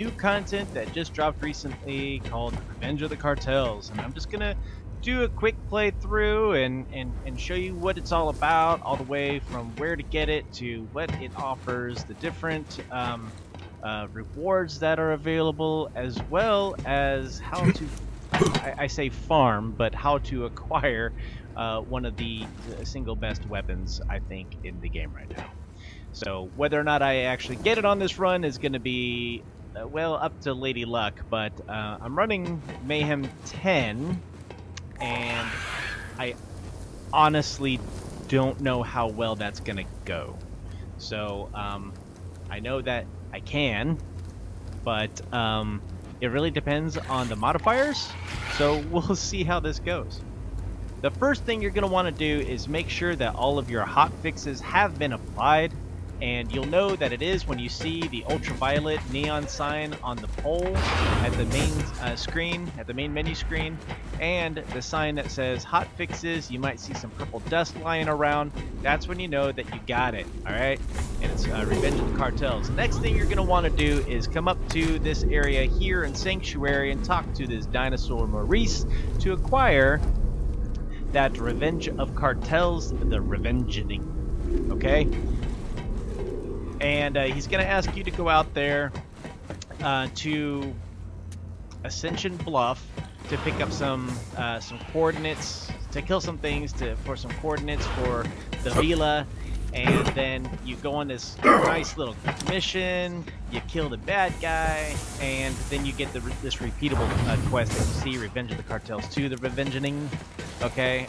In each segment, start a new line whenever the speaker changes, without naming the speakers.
new content that just dropped recently called Revenge of the Cartels, and I'm just gonna do a quick playthrough and show you what it's all about, all the way from where to get it to what it offers, the different rewards that are available, as well as how to, I say farm, but how to acquire one of the single best weapons, I think, in the game right now. So whether or not I actually get it on this run is going to be, well, up to Lady Luck, but I'm running Mayhem 10, and I honestly don't know how well that's going to go. So I know that I can, but it really depends on the modifiers, so we'll see how this goes. The first thing you're going to want to do is make sure that all of your hot fixes have been applied, and you'll know that it is when you see the ultraviolet neon sign on the pole at the main screen, at the main menu screen, and the sign that says hot fixes. You might see some purple dust lying around. That's when you know that you got it, all right? And it's Revenge of the Cartels. The next thing you're going to want to do is come up to this area here in Sanctuary and talk to this dinosaur Maurice to acquire that Revenge of Cartels, the Revengeing, okay? And he's going to ask you to go out there to Ascension Bluff to pick up some coordinates, to kill some things, for some coordinates for the Villa. And then you go on this nice little mission, you kill the bad guy, and then you get this repeatable quest that you see, Revenge of the Cartels 2, the Revengeing, okay?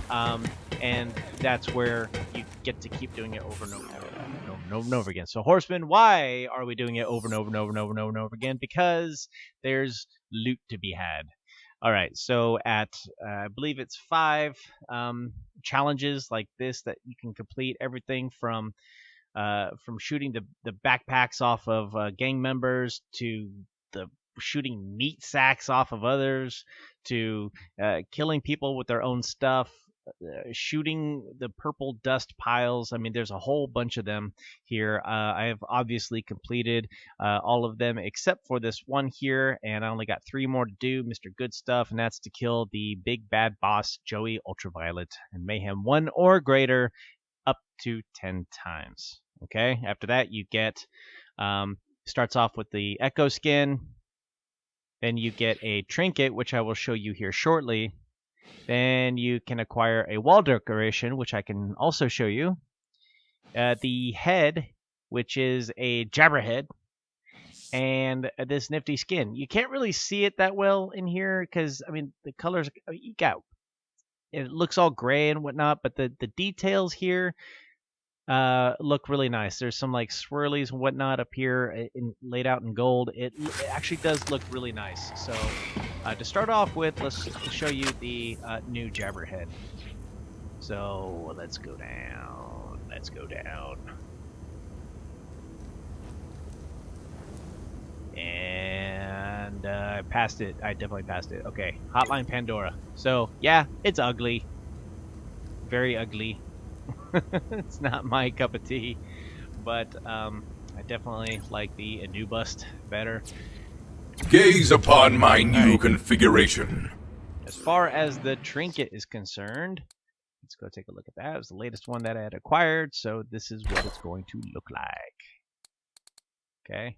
And that's where you get to keep doing it over and over again. So Horseman, why are we doing it over and over again? Because there's loot to be had. All right, so at I believe it's 5 challenges like this that you can complete, everything from shooting the backpacks off of gang members, to the shooting meat sacks off of others, to killing people with their own stuff, shooting the purple dust piles. I mean, there's a whole bunch of them here. I have obviously completed all of them except for this one here, and I only got 3 more to do, Mr. Good Stuff, and that's to kill the big bad boss, Joey Ultraviolet, and Mayhem 1 or greater up to 10 times. Okay, after that you get, starts off with the Echo skin, then you get a trinket, which I will show you here shortly. Then you can acquire a wall decoration, which I can also show you. The head, which is a jabberhead, and this nifty skin. You can't really see it that well in here because, I mean, the colors, you got, it looks all gray and whatnot, but the details here look really nice. There's some like swirlies and whatnot up here laid out in gold. It actually does look really nice. So to start off with, let's show you the new jabberhead. So let's go down. Let's go down. And I passed it. I definitely passed it. Okay, Hotline Pandora. So yeah, it's ugly. Very ugly. It's not my cup of tea, but I definitely like the Anu Bust better.
Gaze upon my new configuration.
As far as the trinket is concerned, let's go take a look at that. It was the latest one that I had acquired, so this is what it's going to look like. Okay.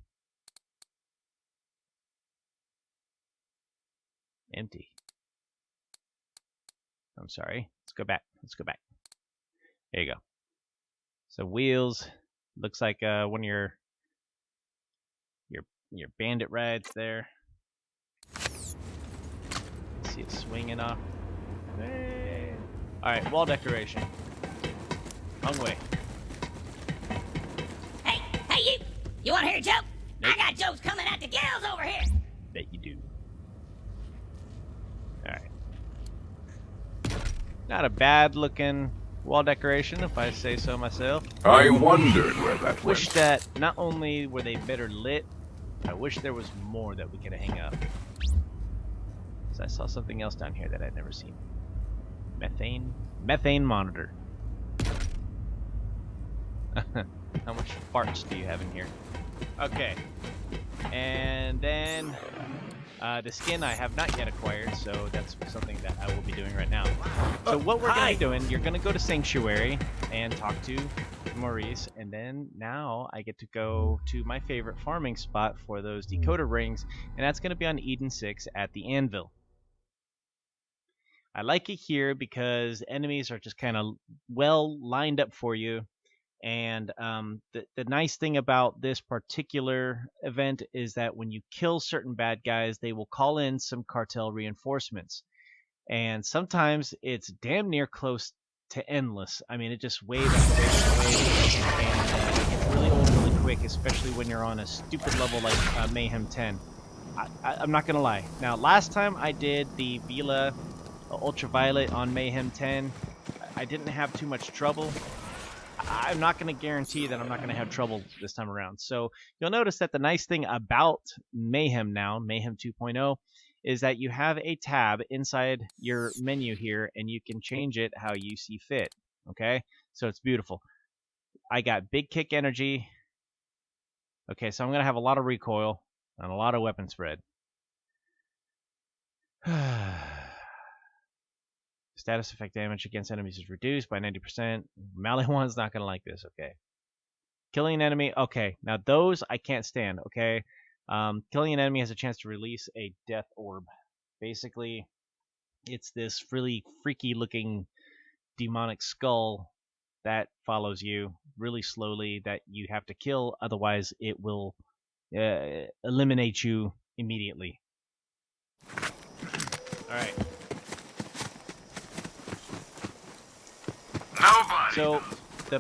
Empty. I'm sorry. Let's go back. Let's go back. There you go. So wheels, looks like one of your bandit rides there. See it swinging off. Hey. All right, wall decoration. Wrong way.
Hey, you want to hear a joke? Nope. I got jokes coming at the gals over here.
Bet you do. All right. Not a bad looking wall decoration, if I say so myself.
I wondered where that went.
Wish that not only were they better lit, I wish there was more that we could hang up. So I saw something else down here that I'd never seen. Methane monitor. How much farts do you have in here? Okay. And then the skin I have not yet acquired, so that's something that I will be doing right now. So what we're going to be doing, you're going to go to Sanctuary and talk to Maurice, and then now I get to go to my favorite farming spot for those decoder rings, and that's going to be on Eden 6 at the Anvil. I like it here because enemies are just kind of well lined up for you. And the nice thing about this particular event is that when you kill certain bad guys, they will call in some cartel reinforcements. And sometimes it's damn near close to endless. I mean, it just waves after wave after wave. And it gets really old really quick, especially when you're on a stupid level like Mayhem 10. I'm not going to lie. Now, last time I did the Vila Ultraviolet on Mayhem 10, I didn't have too much trouble. I'm not going to guarantee that I'm not going to have trouble this time around. So you'll notice that the nice thing about Mayhem now, Mayhem 2.0, is that you have a tab inside your menu here, and you can change it how you see fit. Okay, so it's beautiful. I got big kick energy. Okay, so I'm going to have a lot of recoil and a lot of weapon spread. Status effect damage against enemies is reduced by 90%. Maliwan's not going to like this, okay. Killing an enemy, okay. Now those I can't stand, okay. Killing an enemy has a chance to release a death orb. Basically, it's this really freaky looking demonic skull that follows you really slowly that you have to kill, otherwise it will eliminate you immediately. Alright. So, the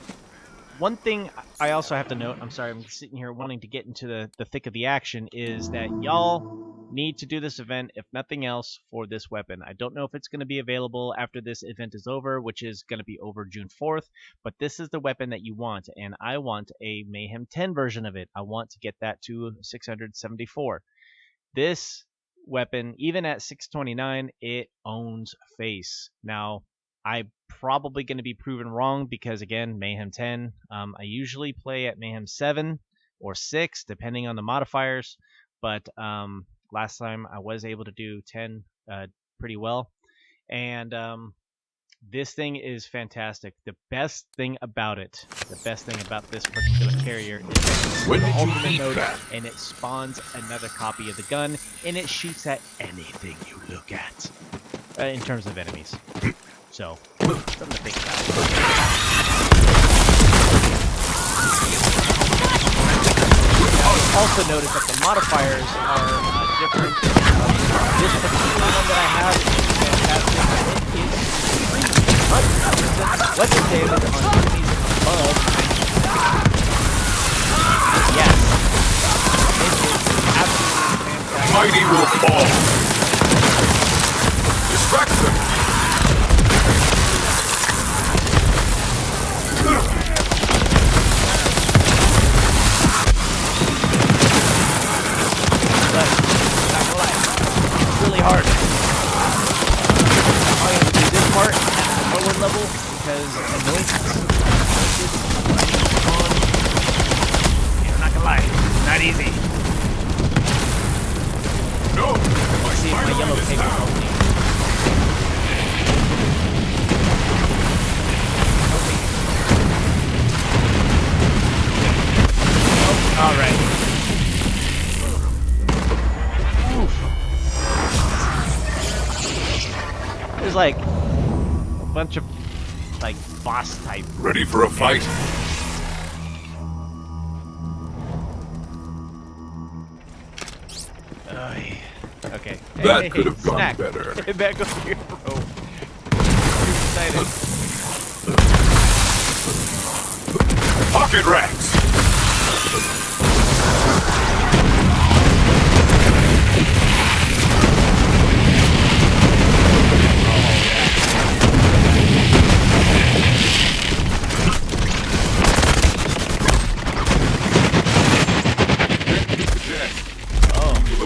one thing I also have to note, I'm sorry, I'm sitting here wanting to get into the thick of the action, is that y'all need to do this event, if nothing else, for this weapon. I don't know if it's going to be available after this event is over, which is going to be over June 4th, but this is the weapon that you want, and I want a Mayhem 10 version of it. I want to get that to 674. This weapon, even at 629, it owns face. Now, I'm probably going to be proven wrong because, again, Mayhem 10, I usually play at Mayhem 7 or 6, depending on the modifiers, but last time I was able to do 10 pretty well, and this thing is fantastic. The best thing about it, the best thing about this particular carrier is that it's the ultimate mode, and it spawns another copy of the gun, and it shoots at anything you look at, in terms of enemies. So, something to think about. Also notice that the modifiers are different. This particular one that I have is fantastic. It is 300% weapon damage on enemies above. Yes. It is absolutely fantastic.
Mighty will fall. Distract them.
Hard. I'm going to do this part at the lower level because annoyances on. I'm not gonna lie, it's not easy.
No,
let's see if my yellow tape will help me. Oh, all right. There's like a bunch of like boss type.
Ready for a fight?
Okay.
That could have gone
snack.
better.
Back up here, bro. Too excited.
Pocket racks.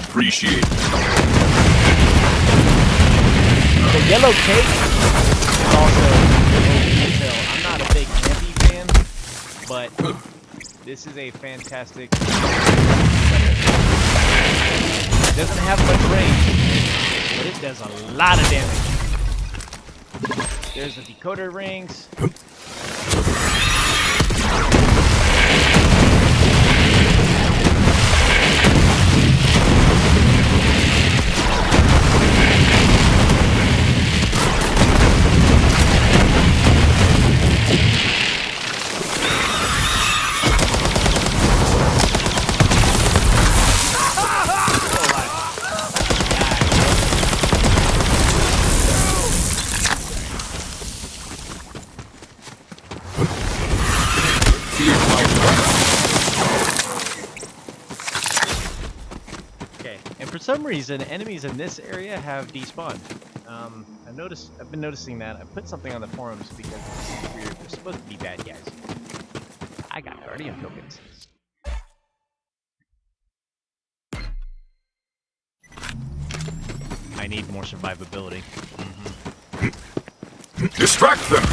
Appreciate it.
The yellow cake is also detail. I'm not a big Campy fan, but this is a fantastic weapon. It doesn't have much range, but it does a lot of damage. There's the decoder rings. For some reason, enemies in this area have despawned. I've been noticing that. I put something on the forums because they're supposed to be bad guys. I got Guardian tokens. I need more survivability.
Distract them!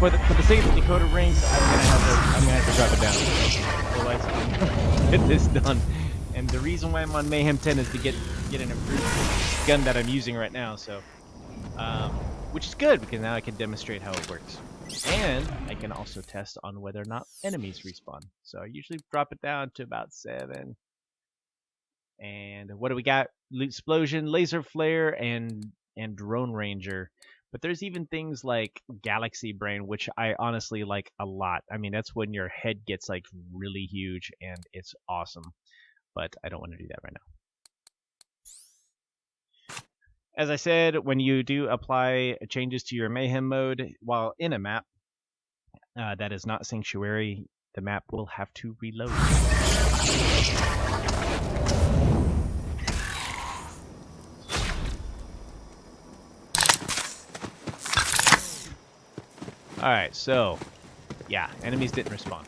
For the sake of the decoder rings, I'm gonna have to drop it down. Otherwise, get this done. And the reason why I'm on Mayhem 10 is to get an improved gun that I'm using right now. So, which is good because now I can demonstrate how it works, and I can also test on whether or not enemies respawn. So I usually drop it down to about 7. And what do we got? Loot explosion, laser flare, and drone ranger. But there's even things like Galaxy Brain, which I honestly like a lot. I mean, that's when your head gets like really huge and it's awesome. But I don't want to do that right now. As I said, when you do apply changes to your Mayhem mode while in a map that is not Sanctuary, the map will have to reload. Alright, so, yeah, enemies didn't respond.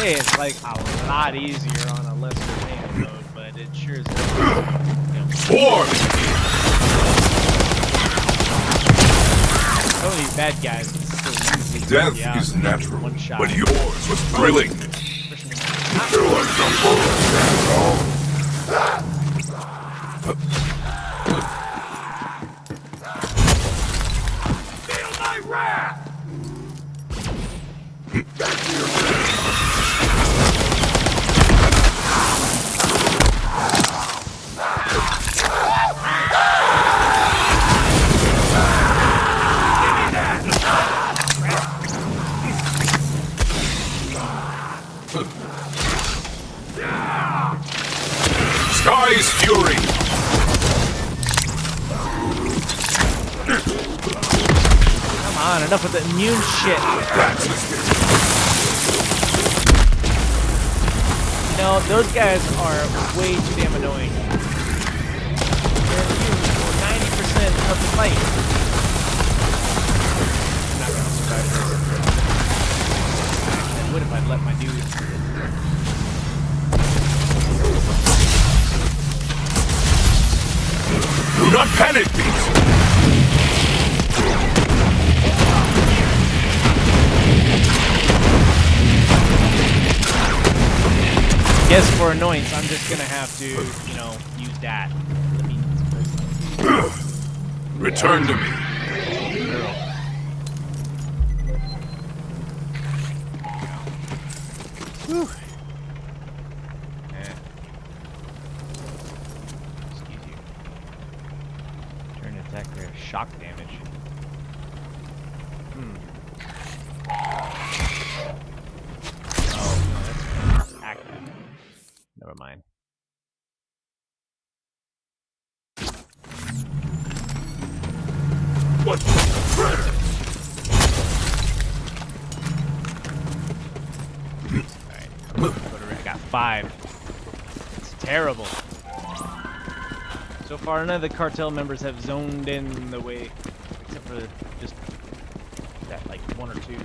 It's like a lot easier on a lesser man mode, but it sure is. Only bad guys.
Death is natural, one shot. But yours was thrilling. Feel my wrath! Sky's fury!
Come on. on, enough with the immune shit. You know, those guys are way too damn annoying. They're immune for 90% of the fight. I'm not gonna survive this. I would if I'd let my dude.
Do not panic, beast!
Guess for annoyance, I'm just gonna have to, you know, use that.
Return to me.
Whew. Excuse you. Turn attack rate shock damage. Oh, no, that's active. Never mind.
What the fritter?
Alright, I got 5. It's terrible. So far, none of the cartel members have zoned in the way, except for just that, like, 1 or 2.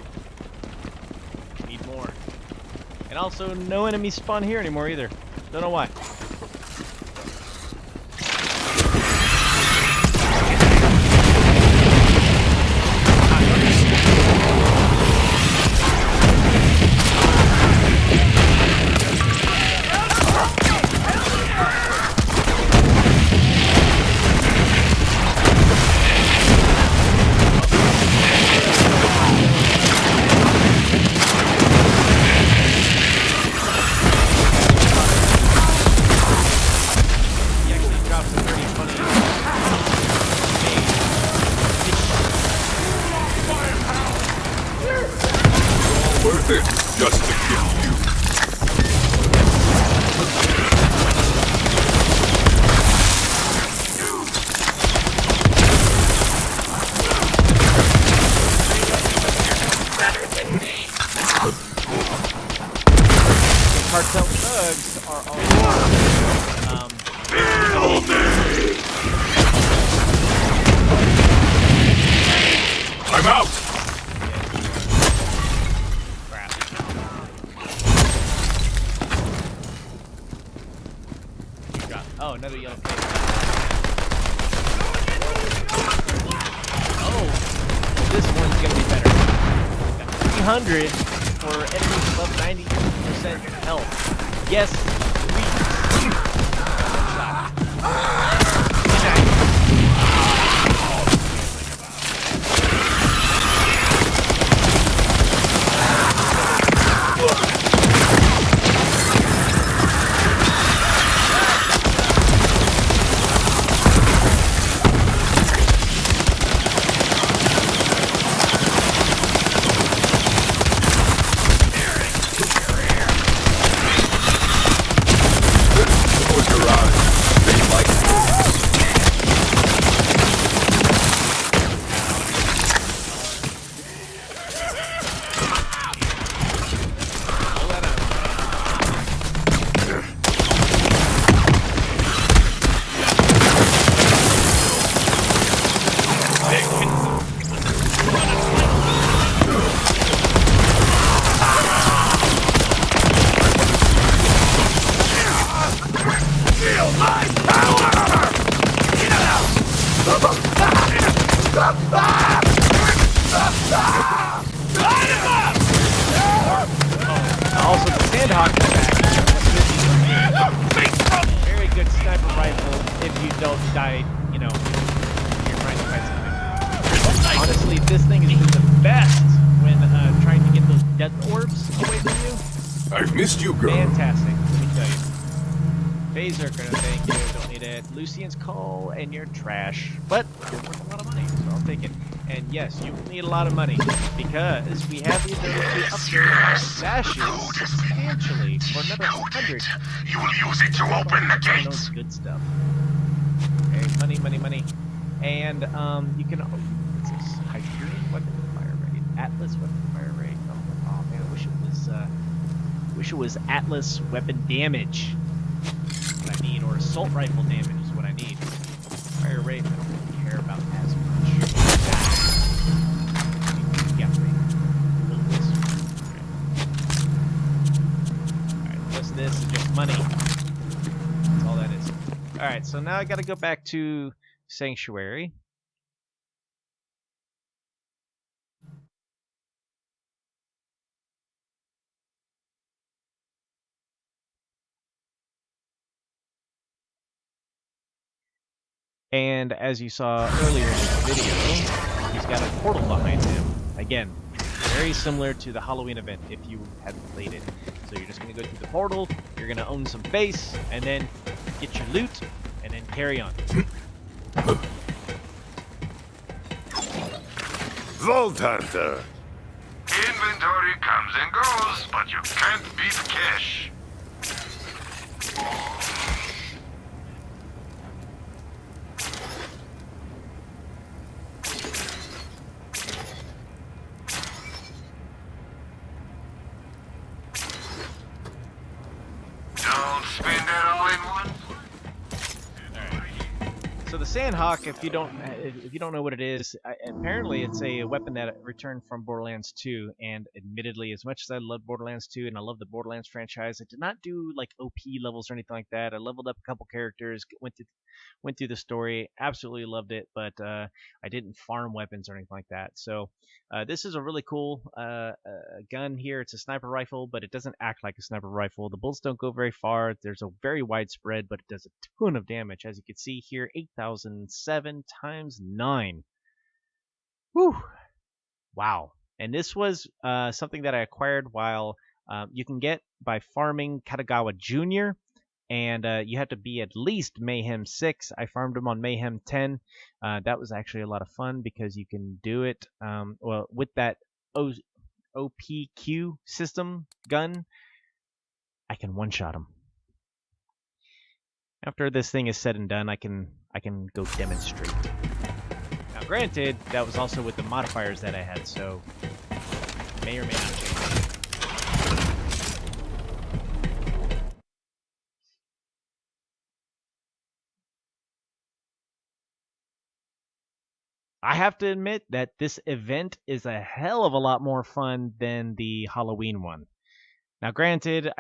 Need more. And also, no enemies spawn here anymore either. Don't know why.
Worth it just to kill you.
Cartel thugs are all
I'm out!
crap. Oh, another yellow pig. Oh, this one's gonna be better. Got 300 for enemies above 90% health. Yes, also the Sandhawk back. Very good sniper rifle if you don't die, you know, you're trying to fight something. Honestly, this thing has been the best when trying to get those death orbs away from you.
I've missed you, girl.
Fantastic, let me tell you. Phaser, gonna thank you, don't need it. Lucian's call, and you're trash. But you're worth a lot of money, so I'll take it. And yes, you will need a lot of money, because we have the ability to upgrade our stashes substantially for another 100.
You will use it to open the gates.
Good stuff. Okay, money, money, money. And, you can... What's this? Hyperion weapon fire. Atlas weapon fire rate. Oh man, I wish it was Atlas weapon damage. What I need, or assault rifle damage is what I need. Fire rate, I don't really care about as much. Yeah, Alright, the rest of this is just money. That's all that is. Alright, so now I gotta go back to Sanctuary. And as you saw earlier in this video, he's got a portal behind him. Again, very similar to the Halloween event if you had played it. So you're just going to go through the portal, you're going to own some base, and then get your loot, and then carry on.
Vault Hunter. Inventory comes and goes, but you can't beat cash.
So the Sandhawk, if you don't know what it is, apparently it's a weapon that returned from Borderlands 2. And admittedly, as much as I love Borderlands 2 and I love the Borderlands franchise, I did not do like OP levels or anything like that. I leveled up a couple characters, went through the story, absolutely loved it, but I didn't farm weapons or anything like that. So this is a really cool gun here. It's a sniper rifle, but it doesn't act like a sniper rifle. The bullets don't go very far. There's a very wide spread, but it does a ton of damage. As you can see here, 8,007 times 9. Whew. Wow. And this was something that I acquired while you can get by farming Katagawa Jr., and you have to be at least Mayhem 6. I farmed him on Mayhem 10. That was actually a lot of fun because you can do it well with that OPQ system gun. I can one-shot him. After this thing is said and done, I can go demonstrate. Now, granted, that was also with the modifiers that I had, so may or may not change. I have to admit that this event is a hell of a lot more fun than the Halloween one. Now, granted,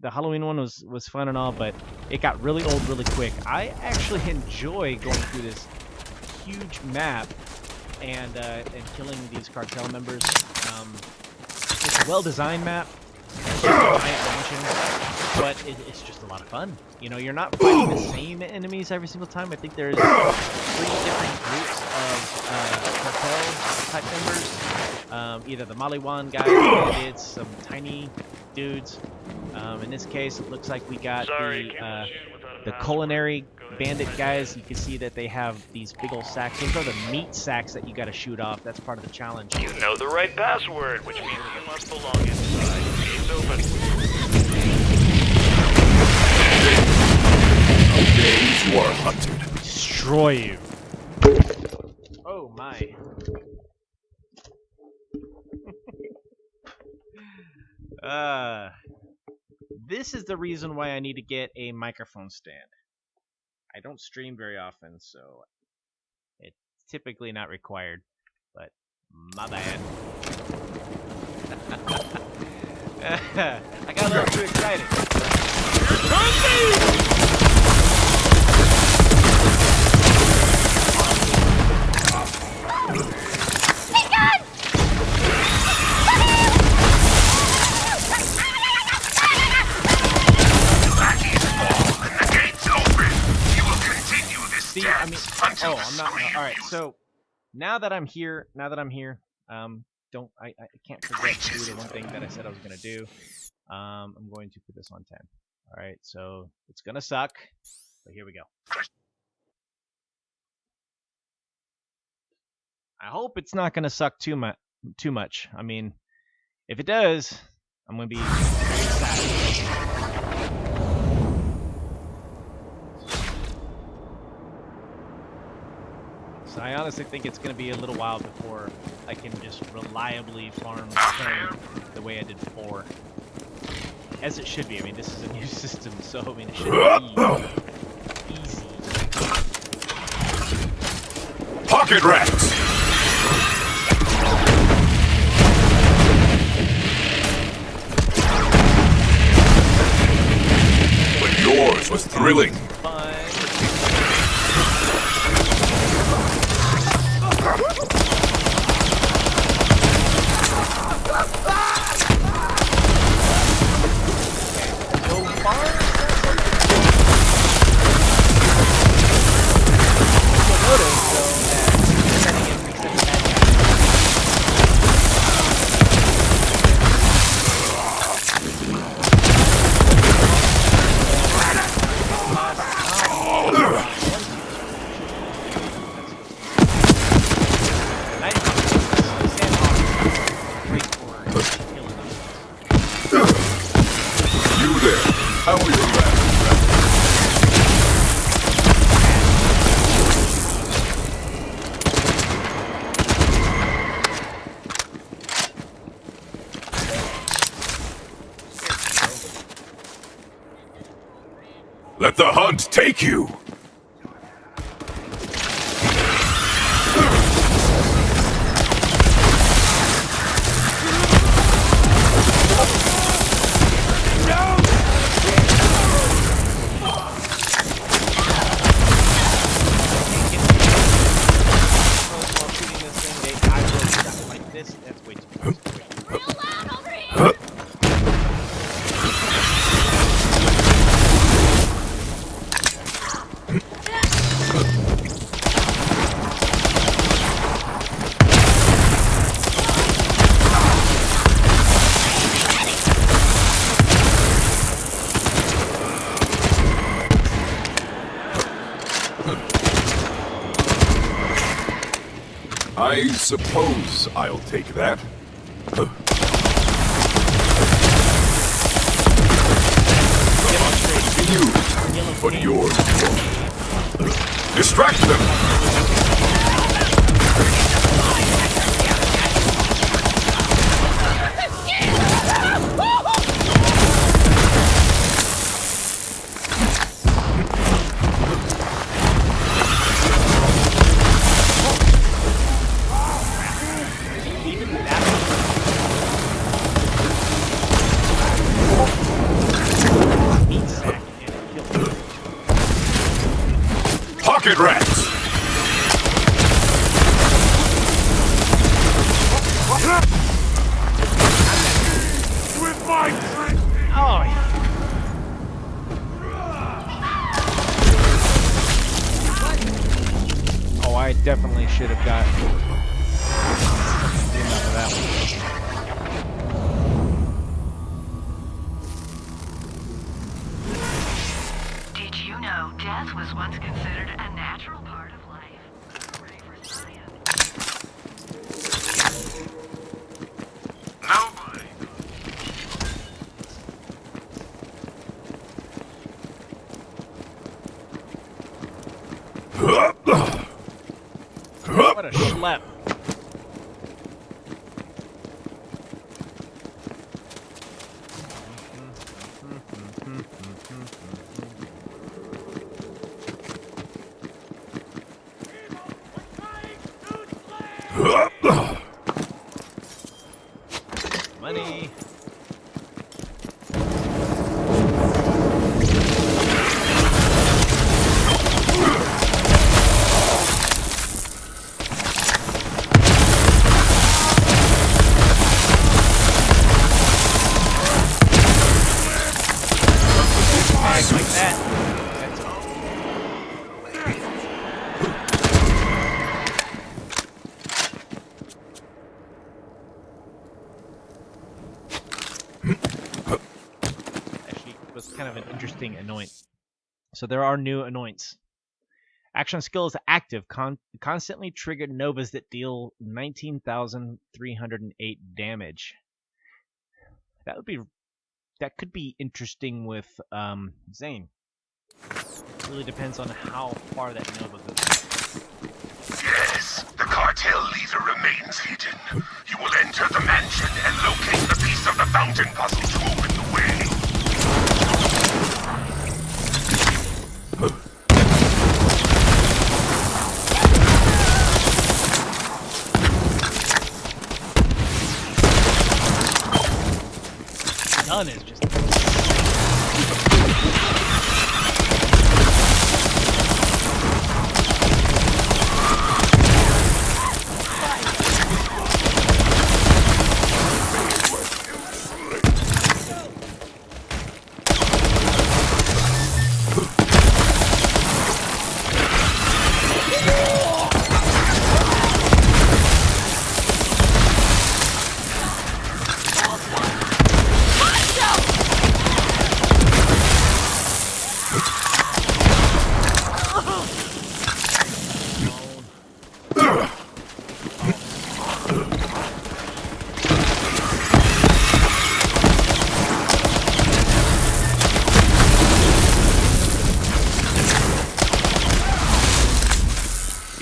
the Halloween one was fun and all, but it got really old really quick. I actually enjoy going through this huge map and killing these cartel members. It's a well-designed map, but it's just a lot of fun. You know, you're not fighting the same enemies every single time. I think there's 3 different groups of cartel-type members. Either the Maliwan guys, bandits, some tiny dudes. In this case, it looks like we got the culinary bandit guys. You can see that they have these big old sacks. Those are the meat sacks that you got to shoot off. That's part of the challenge.
You know the right password, which means you must belong inside. Gates open.
You are hunted.
Destroy you. Oh my. This is the reason why I need to get a microphone stand. I don't stream very often, so it's typically not required, but my bad. I got a little too excited. I'm not. All right. So now that I'm here, I can't forget to do the one thing that I said I was gonna do. I'm going to put this on 10. All right. So it's gonna suck, but here we go. I hope it's not gonna suck too much. I mean, if it does, I'm gonna be very sad. So I honestly think it's going to be a little while before I can just reliably farm 10 the way I did 4. As it should be. I mean, this is a new system, so I mean, it should be easy.
Pocket rats! But yours was thrilling.
Fun. So far, you'll notice though that setting in reset
You there. How are your rats? Let the hunt take you!
while shooting this thing, I will shot like this. That's way too close.
Real loud over here!
I suppose I'll take that. The hunt continues, but yours won't. Distract them! Pocket rats! With my friend!
Oh, yeah. Oh, I definitely should have got enough of that one.
Did you know death was once considered a natural part of life? Ready for science?
Nobody.
What a schlep. Money. Like that. Actually, was kind of an interesting annoyance. So there are new annoyance. Action skill is active. Constantly triggered novas that deal 19,308 damage. That could be interesting with Zane. It really depends on how far that nova goes.
cartel leader remains hidden. You will enter the mansion and locate the piece of the fountain puzzle to open the way.
Gun is just.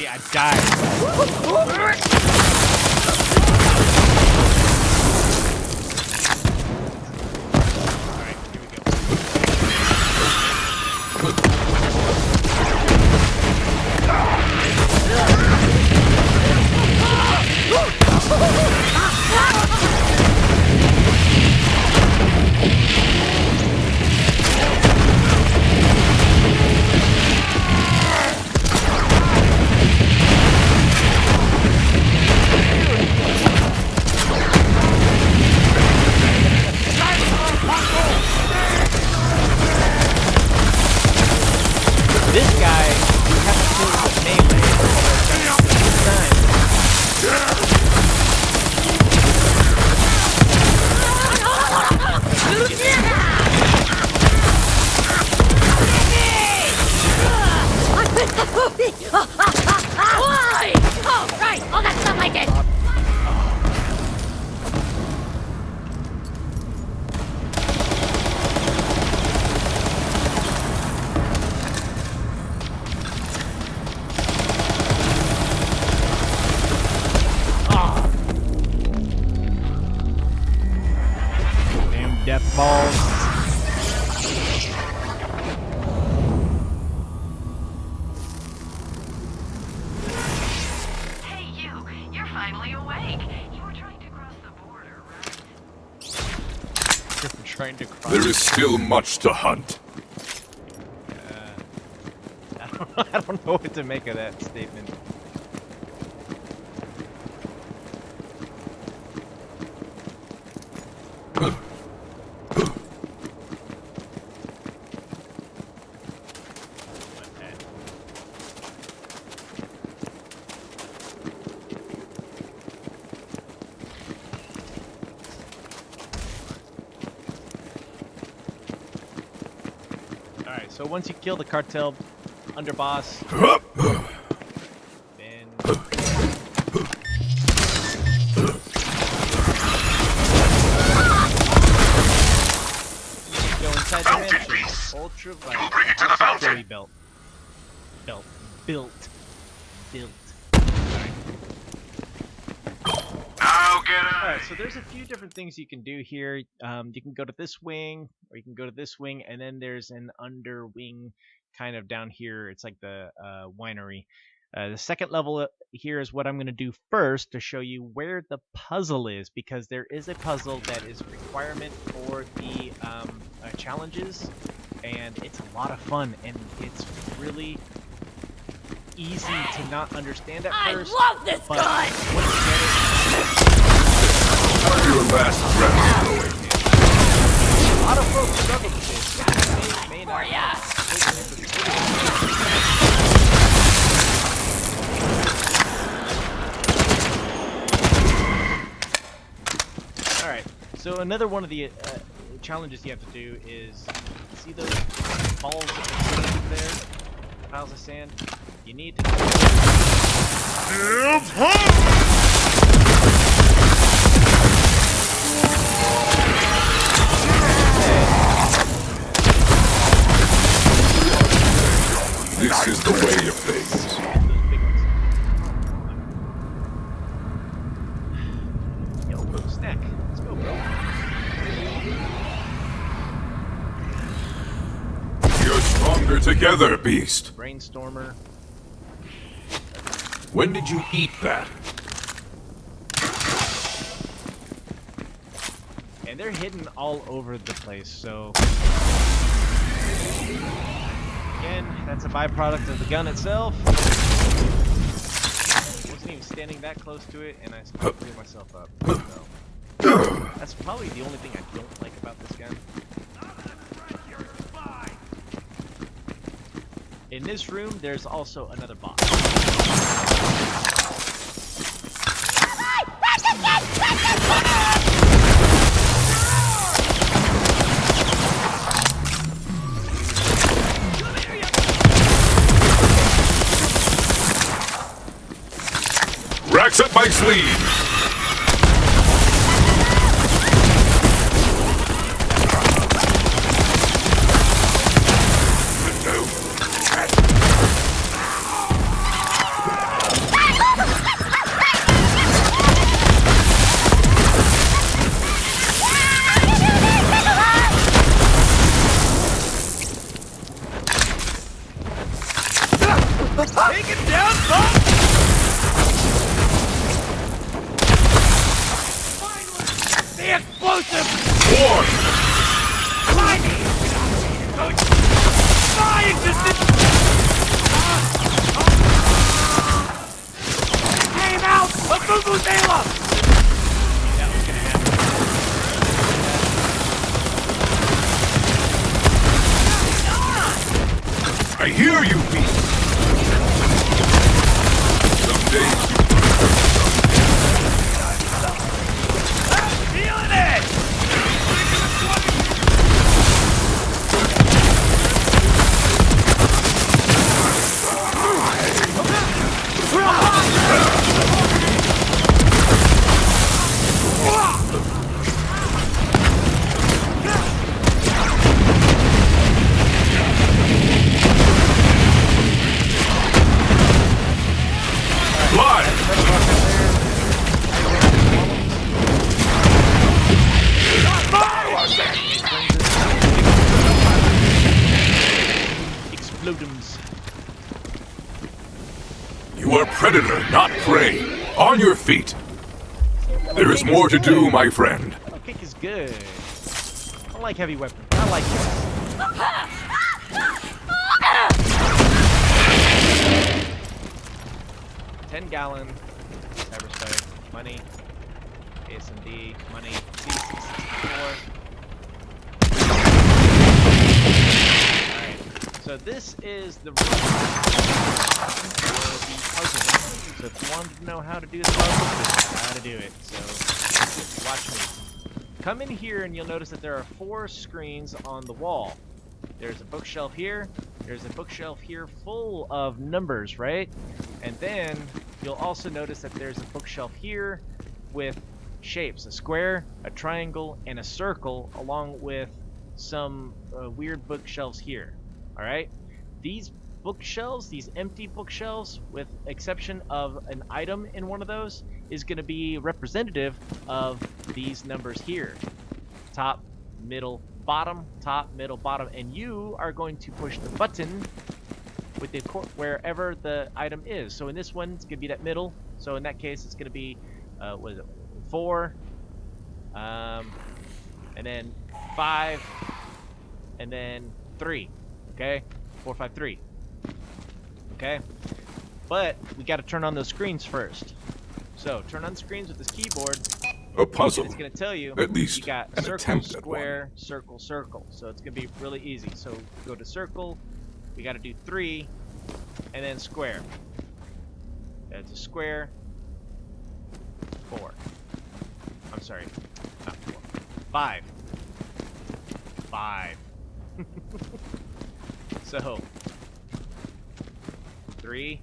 I died. Alright, here we go. This guy, you have to kill with melee.
Why? Oh, right. All that stuff I did.
Damn death balls.
Hey, you're finally awake. You were trying to cross the border, right?
You're trying to cross.
There is still much to hunt.
I don't know what to make of that statement. Alright, so once you kill the cartel underboss, then go inside the mansion. Ultra
Bring it to the fountain.
built.
Now get out.
Alright, so there's a few different things you can do here. You can go to this wing, or you can go to this wing, and then there's an under wing kind of down here. It's like the winery. The second level here is what I'm going to do first to show you where the puzzle is, because there is a puzzle that is a requirement for the challenges, and it's a lot of fun, and it's really easy to not understand at first.
I love this
but
gun!
once you get
Your last breath is going.
it, a lot of folks struggle with this. May not Alright, so another one of the challenges you have to do is, see those balls of sand there? Piles of sand? You need to...
This is the way of things.
Those big ones.
stronger together, beast.
Brainstormer.
When did you eat that?
And they're hidden all over the place, so... Again, that's a byproduct of the gun itself. Wasn't even standing that close to it, and I still blew myself up. So, that's probably the only thing I don't like about this gun. In this room, there's also another box.
Racks up my sleeve.
Take it down, Buck! The explosive!
War!
Flying distance! Came out! A Vuvuzela! That was gonna happen.
I hear you, beast. Someday.
Feeling it! Explodums.
You are predator, not prey. On your feet. There is more to do, my friend.
Oh, kick is good. I like heavy weapons. I like it. 10-gallon cyberspy money. ASMD money. C664. Alright. So this is the room for the puzzle. So if you wanted to know how to do the puzzle, this is how to do it. So watch me. Come in here and you'll notice that there are 4 screens on the wall. There's a bookshelf here. There's a bookshelf here full of numbers, right? And then you'll also notice that there's a bookshelf here with shapes, a square, a triangle, and a circle, along with some weird bookshelves here. All right? These bookshelves, these empty bookshelves, with exception of an item in one of those, is going to be representative of these numbers here. Top, middle, bottom, top, middle, bottom, and you are going to push the button with the wherever the item is. So in this one, it's going to be that middle. So in that case, it's going to be, what is it, 4, and then 5, and then 3. Okay, 4, 5, 3. Okay, but we got to turn on those screens first. So turn on screens with this keyboard.
A puzzle.
It's going to tell you,
At least
you got
an
circle,
attempt at
square, circle, circle. So it's going to be really easy. So go to circle. We got to do 3, and then square. That's a square. 4. I'm sorry, not 4. 5. 5. So 3,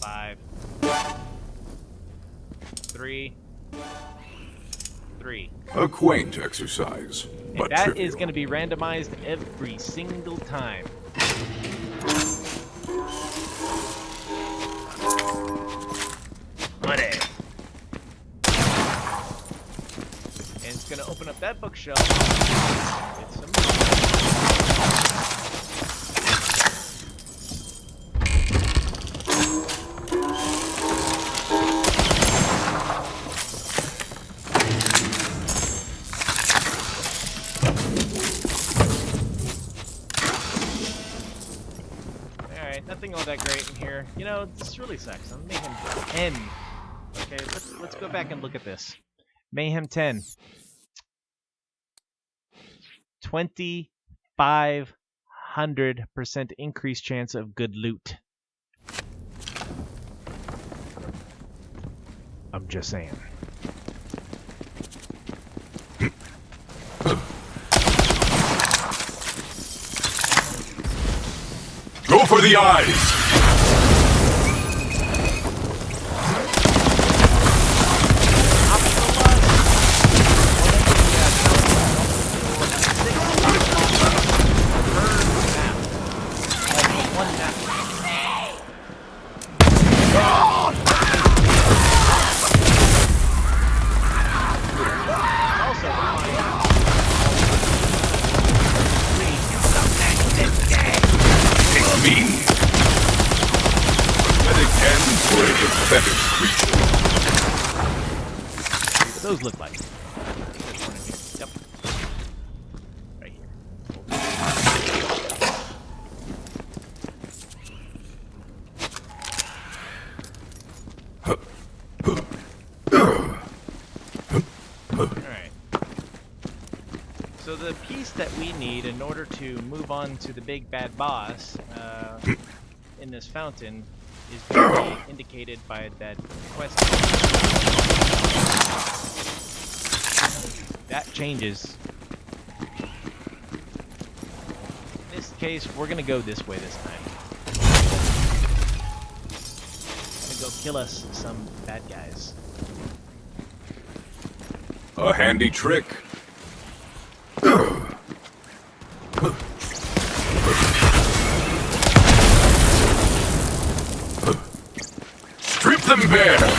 5, 3, 3.
A quaint exercise, but
And that
trivial.
is going to be randomized every single time. Money. And it's gonna open up that bookshelf. It's some nothing all that great in here. You know, this really sucks. I'm Mayhem 10. Okay, let's go back and look at this. Mayhem 10. 2,500% increased chance of good loot. I'm just saying.
Go for the eyes!
Those look like. Yep. Right here. Alright. So the piece that we need in order to move on to the big bad boss in this fountain is going to be indicated by that quest. That changes. In this case, we're gonna go this way this time. Gonna go kill us some bad guys.
A handy trick. Strip them bare!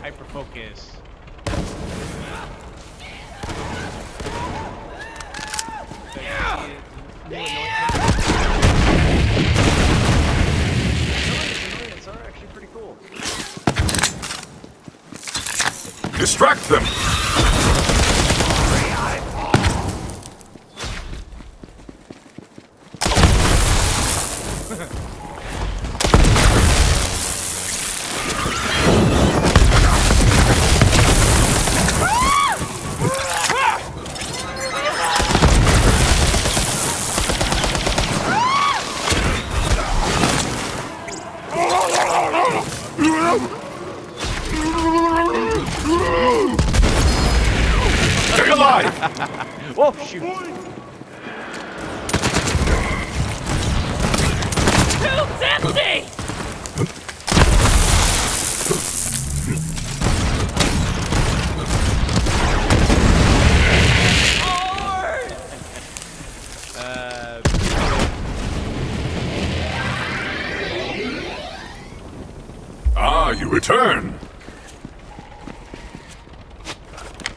Hyperfocus. Are actually pretty cool.
Distract them! Stay alive!
Oh, shoot.
Tube's empty!
Ah, you return.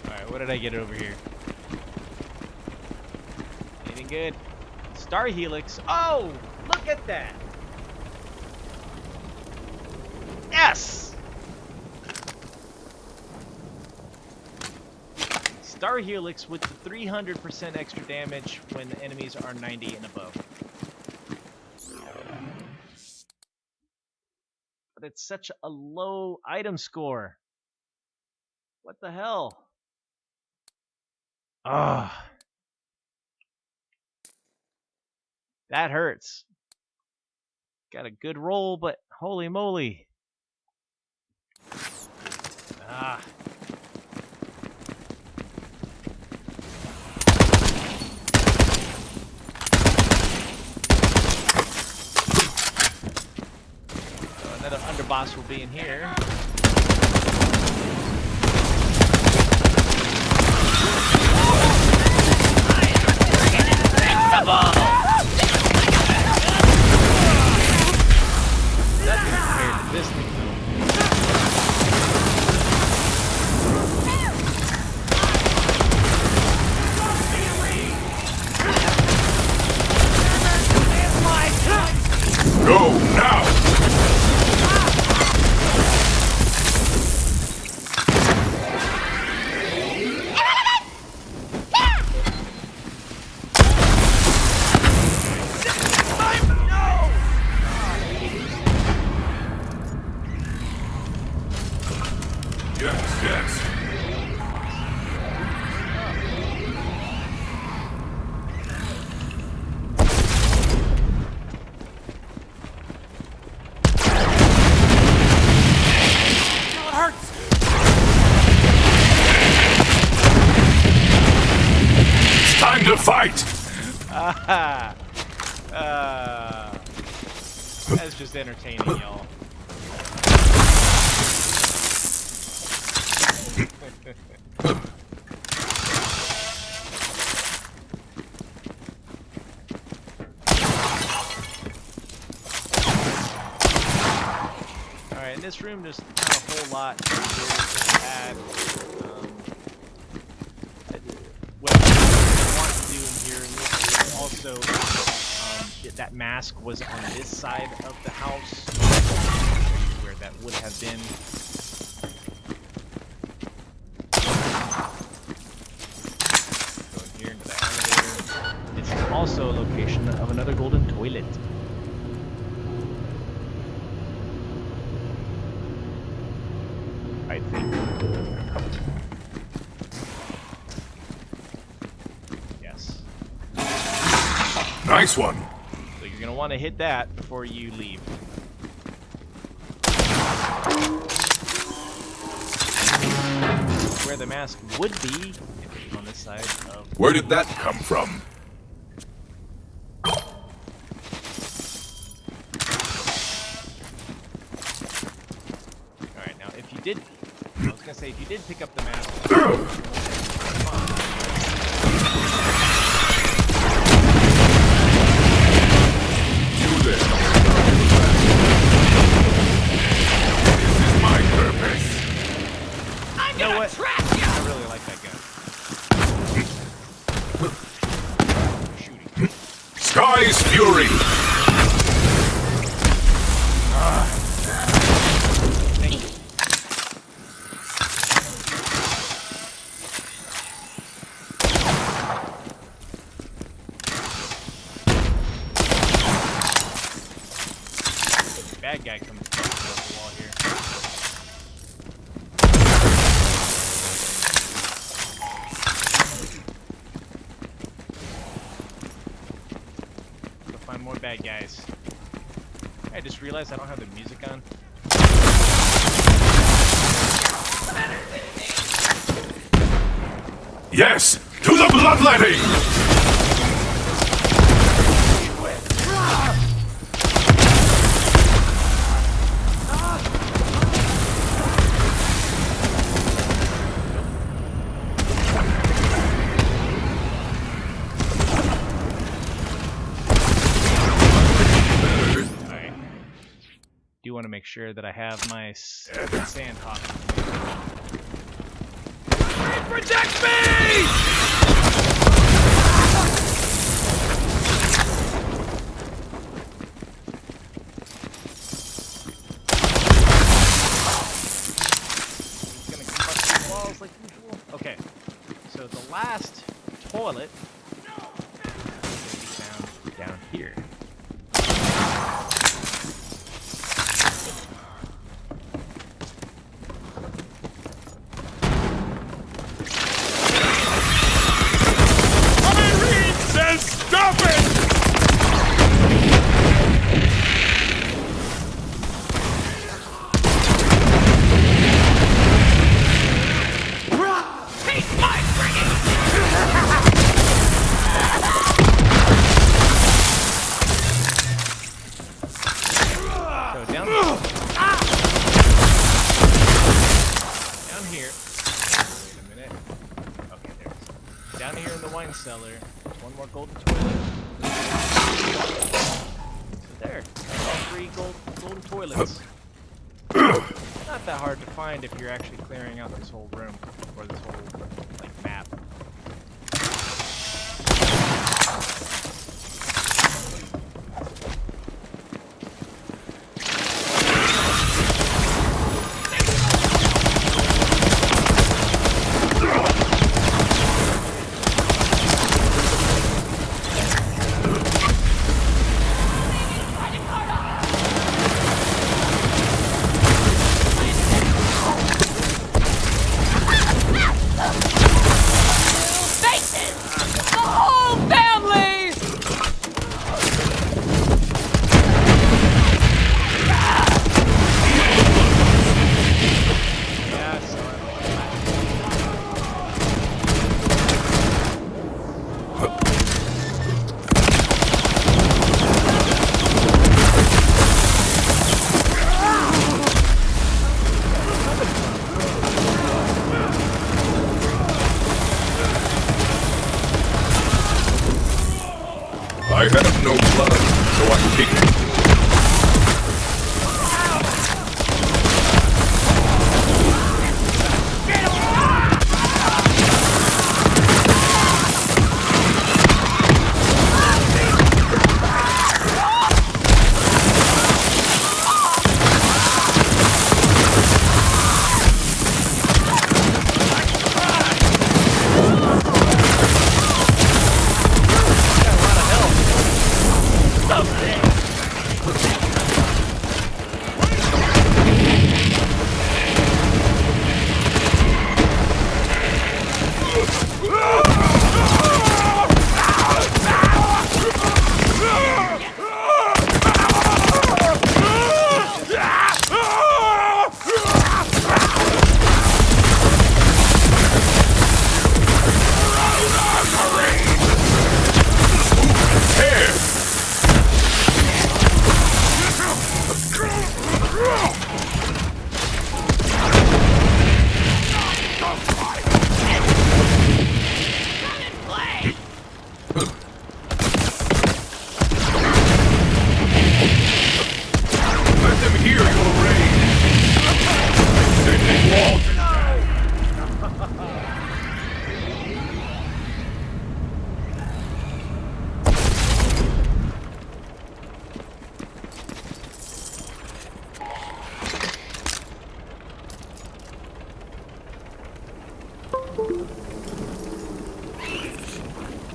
Alright, what did I get over here? Anything good? Star Helix. Oh, look at that. Yes! Star Helix with the 300% extra damage when the enemies are 90 and above. But it's such a low item score. What the hell? Ah. That hurts. Got a good roll, but holy moly. Ah. So another underboss will be in here. Nothing compared to this thing, though.
Go now! Yes, yes. It's time to fight!
Ah. That's just entertaining, y'all. Alright, in this room there's not a whole lot to add. What I want to do in here is also that mask was on this side of the house where that would have been. Go in here into the elevator. It's also a location of another golden toilet. I think. Yes.
Nice one.
So you're going to want to hit that before you leave. Where the mask would be if it was on this side of...
Where did that come from?
Alright, now if you did... I was going to say, if you did pick up the mask...
You there. This is my purpose.
I'm
You know
gonna
what?
trap you!
I really like that gun. Shooting.
Sky's Fury.
Thank you. Bad guy comes off the wall here. Go find more bad guys. I just realized I don't have the music on.
Yes, to the bloodletting!
Alright. Do want to make sure that I have my sandhawk. Protect me! He's gonna come up the walls like usual. Okay, so the last toilet is down here.
Says stop it!
So down here. Wait a minute. Okay, there it is. Down here in the wine cellar, there's one more golden toilet. So there, all 3 golden toilets. Not that hard to find if you're actually clearing out this whole room or this whole like map.
I have no blood, so I kick it.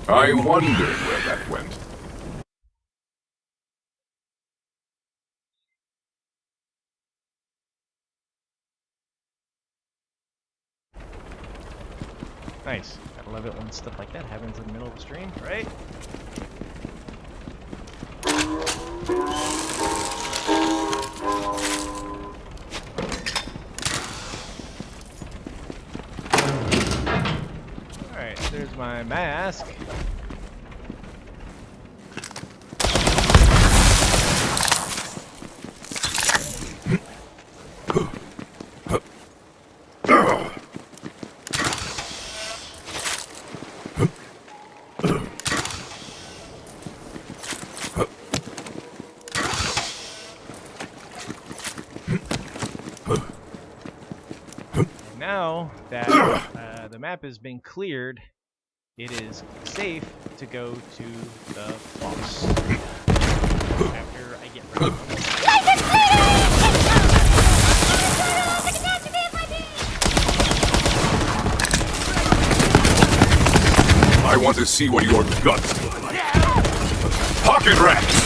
I wondered where that went.
Nice. Gotta love it when stuff like that happens in the middle of the stream, right? Alright. There's my mask. Now that the map has been cleared, it is safe to go to the boss. After I get rid of him.
I want to see what your guts look like. Pocket rats!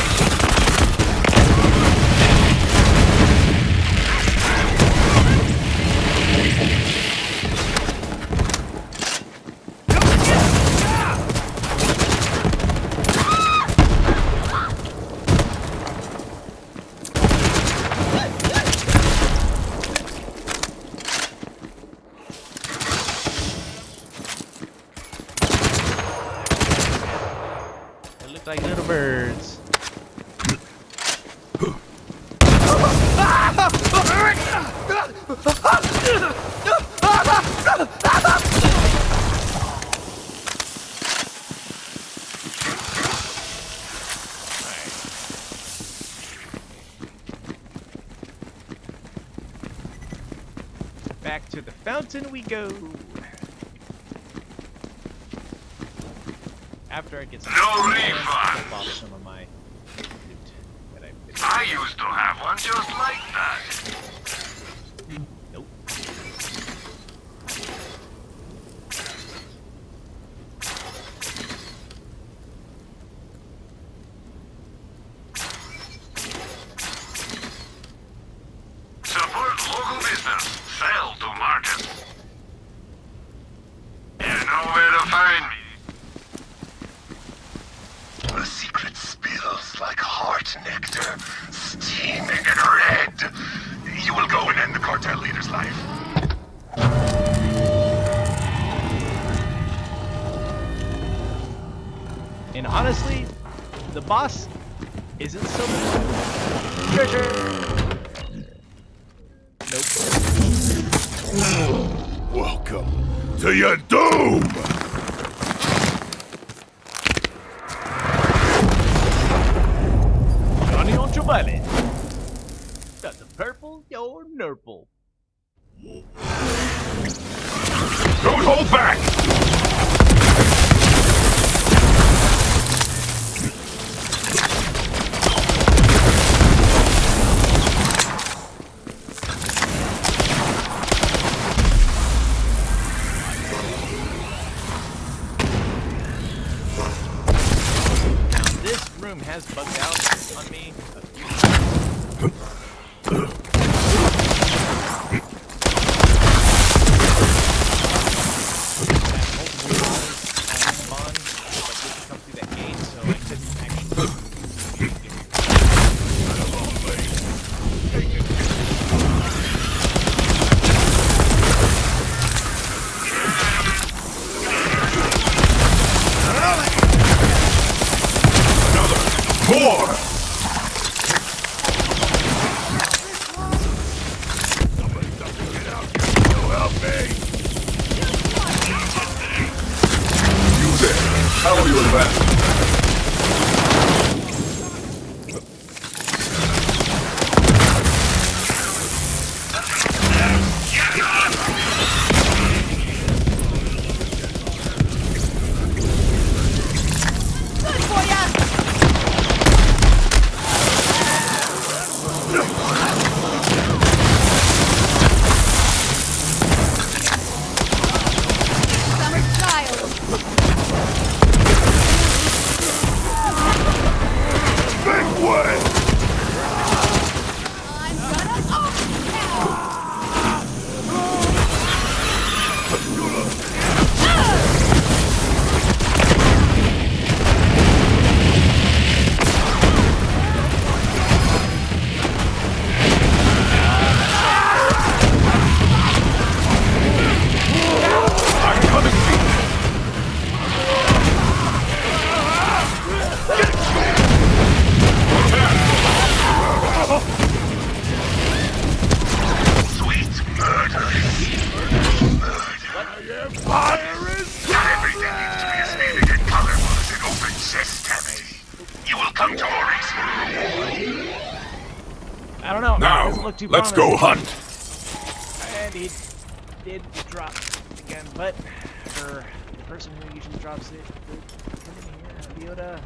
They look like little birds. Back to the fountain we go. After I get some
No
refund.
refund.
Off some of my loot that I've been.
I used to have one just like that.
Nope.
Support local business. Sell to market. You know where to find me. The secret spills like heart nectar, steaming and red. You will go and end the cartel leader's life.
And honestly, the boss isn't so bad. Treasure. Nope.
Welcome to your doom!
Johnny on your belly. Got the purple, your nurple.
Don't hold back!
look too
Let's
promising.
go hunt.
And he did drop again, but for the person who usually drops it, come in here, Leota.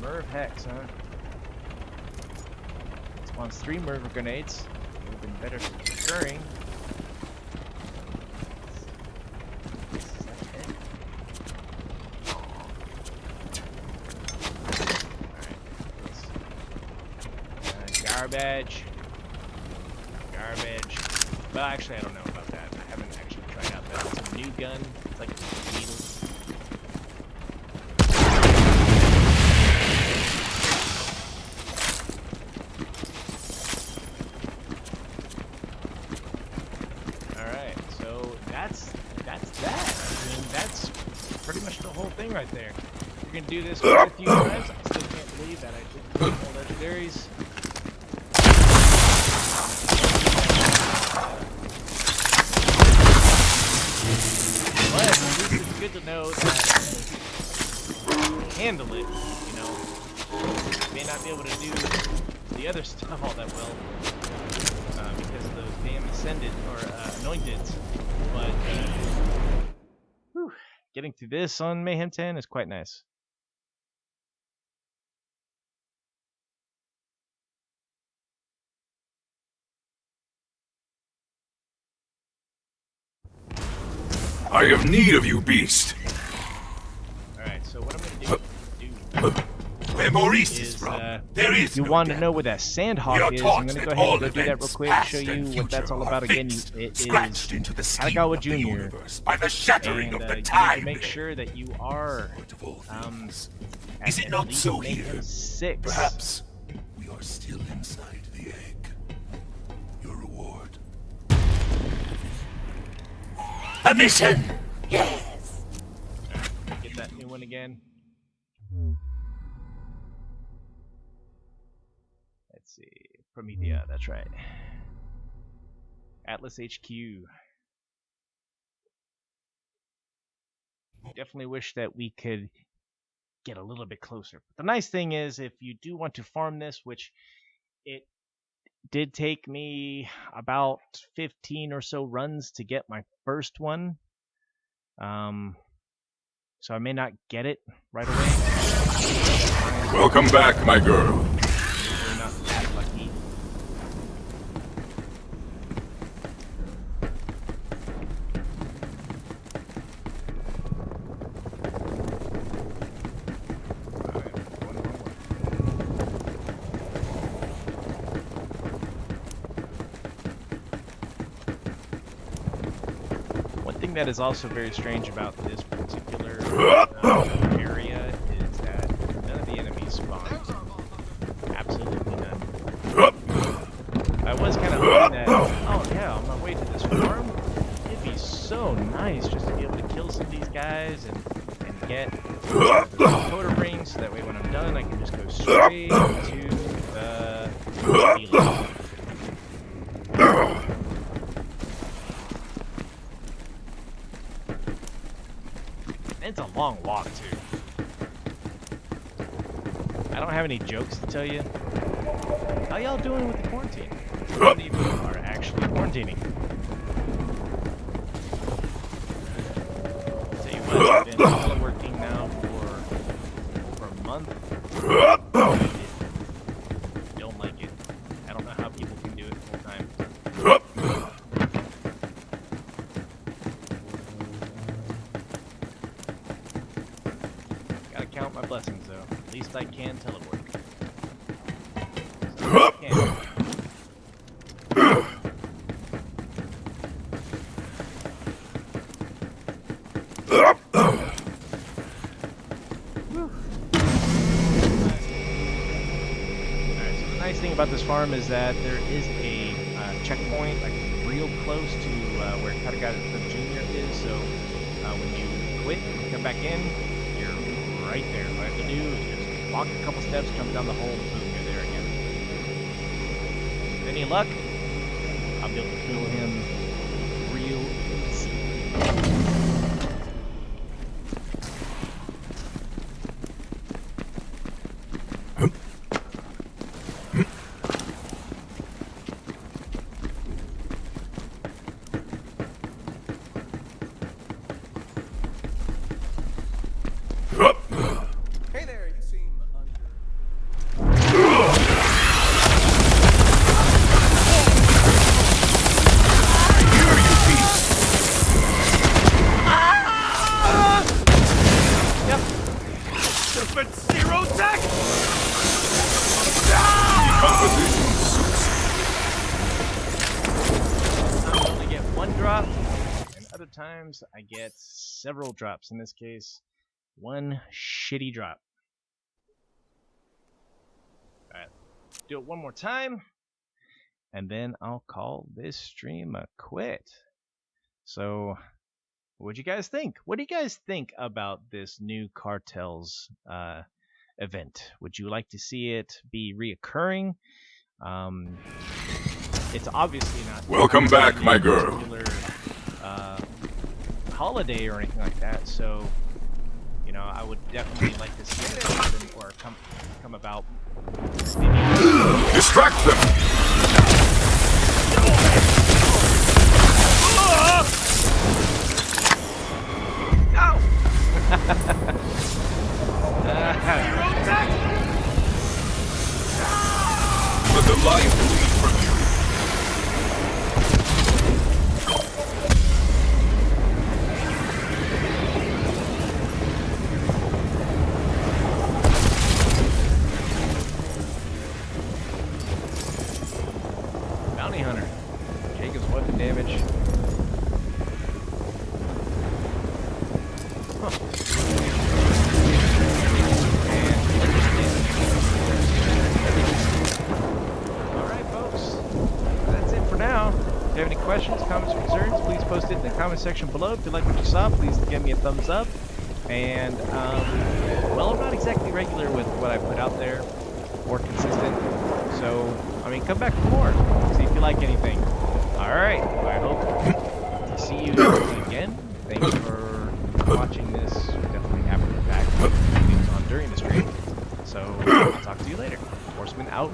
Merv Hex, huh? Spawns 3 Merv grenades. Would have been better for securing. Garbage. Garbage. Well, actually, I don't know about that. I haven't actually tried out that. It's a new gun. It's like needles. Alright, so that's that. I mean, that's pretty much the whole thing right there. You're gonna do this quite a few times. I still can't believe that I did all legendaries. But at least it's good to know that you can handle it, you know. You may not be able to do the other stuff all that well because of those damn ascended or anointeds. But getting through this on Mayhem 10 is quite nice.
I have need of you, beast.
Alright, so what I'm going to do
Where Maurice
is,
is from, there is
you
no
want to
death.
know where that Sandhawk
We
is,
are
I'm
taught
going to go
that
ahead
all
and go do that real
events,
quick,
past
show you
and
what
future,
that's all
are
about again.
fixed,
It is
scratched into the scheme
Katagawa
of the
Jr.
universe by the shattering
And
of the
you need
time.
to make sure that you are
Of all things,
at
is it not
least
so
Mayhem
here?
6.
Perhaps we are still inside the egg. Your reward. A mission! Yes!
Get that new one again. Let's see. Promethea, that's right. Atlas HQ. Definitely wish that we could get a little bit closer. But the nice thing is, if you do want to farm this, which it did take me about 15 or so runs to get my first one. So I may not get it right away.
Welcome back, my girl.
We're not that lucky. One thing that is also very strange about this particular area is that none of the enemies spawn. Absolutely none. I was kind of hoping that, oh yeah, on my way to this farm, it'd be so nice just to be able to kill some of these guys and get the totem rings, so that way when I'm done I can just go straight to the dealer. It's a long walk, too. I don't have any jokes to tell you. How y'all doing with the quarantine? How many of you are actually quarantining? Tell you what, I've been teleworking now for over a month. Don't like it. I don't know how people can do it full time. Gotta count my blessings, though. At least I can teleport. So I can. Alright, so the nice thing about this farm is that there is a checkpoint like real close to where Katagawa Jr. is, so when you quit and come back in, you're right there. All I have to do is just walk a couple steps, jump down the hole, boom, you're there again. With any luck, I'll be able to kill him real easy. times, I get several drops. In this case, one shitty drop. Alright, do it one more time, and then I'll call this stream a quit. So, what'd you guys think? What do you guys think about this new Cartels event? Would you like to see it be reoccurring? It's obviously not.
Welcome back, my girl.
Particular, holiday or anything like that. So, you know, I would definitely like to see this happen or come about.
Distract them!
No!
Let the light bleed from you.
Bounty Hunter. Jacob's weapon damage. Huh. Alright, folks. That's it for now. If you have any questions, comments, or concerns, please post it in the comment section below. If you like what you saw, please give me a thumbs up. And, well, I'm not exactly regular with what I put out there, or consistent. So, I mean, come back for more. See if you like anything. Alright, I hope to see you again. Thanks for watching this. Definitely happy to be back. It was on during the stream. So, I'll talk to you later. Horseman out.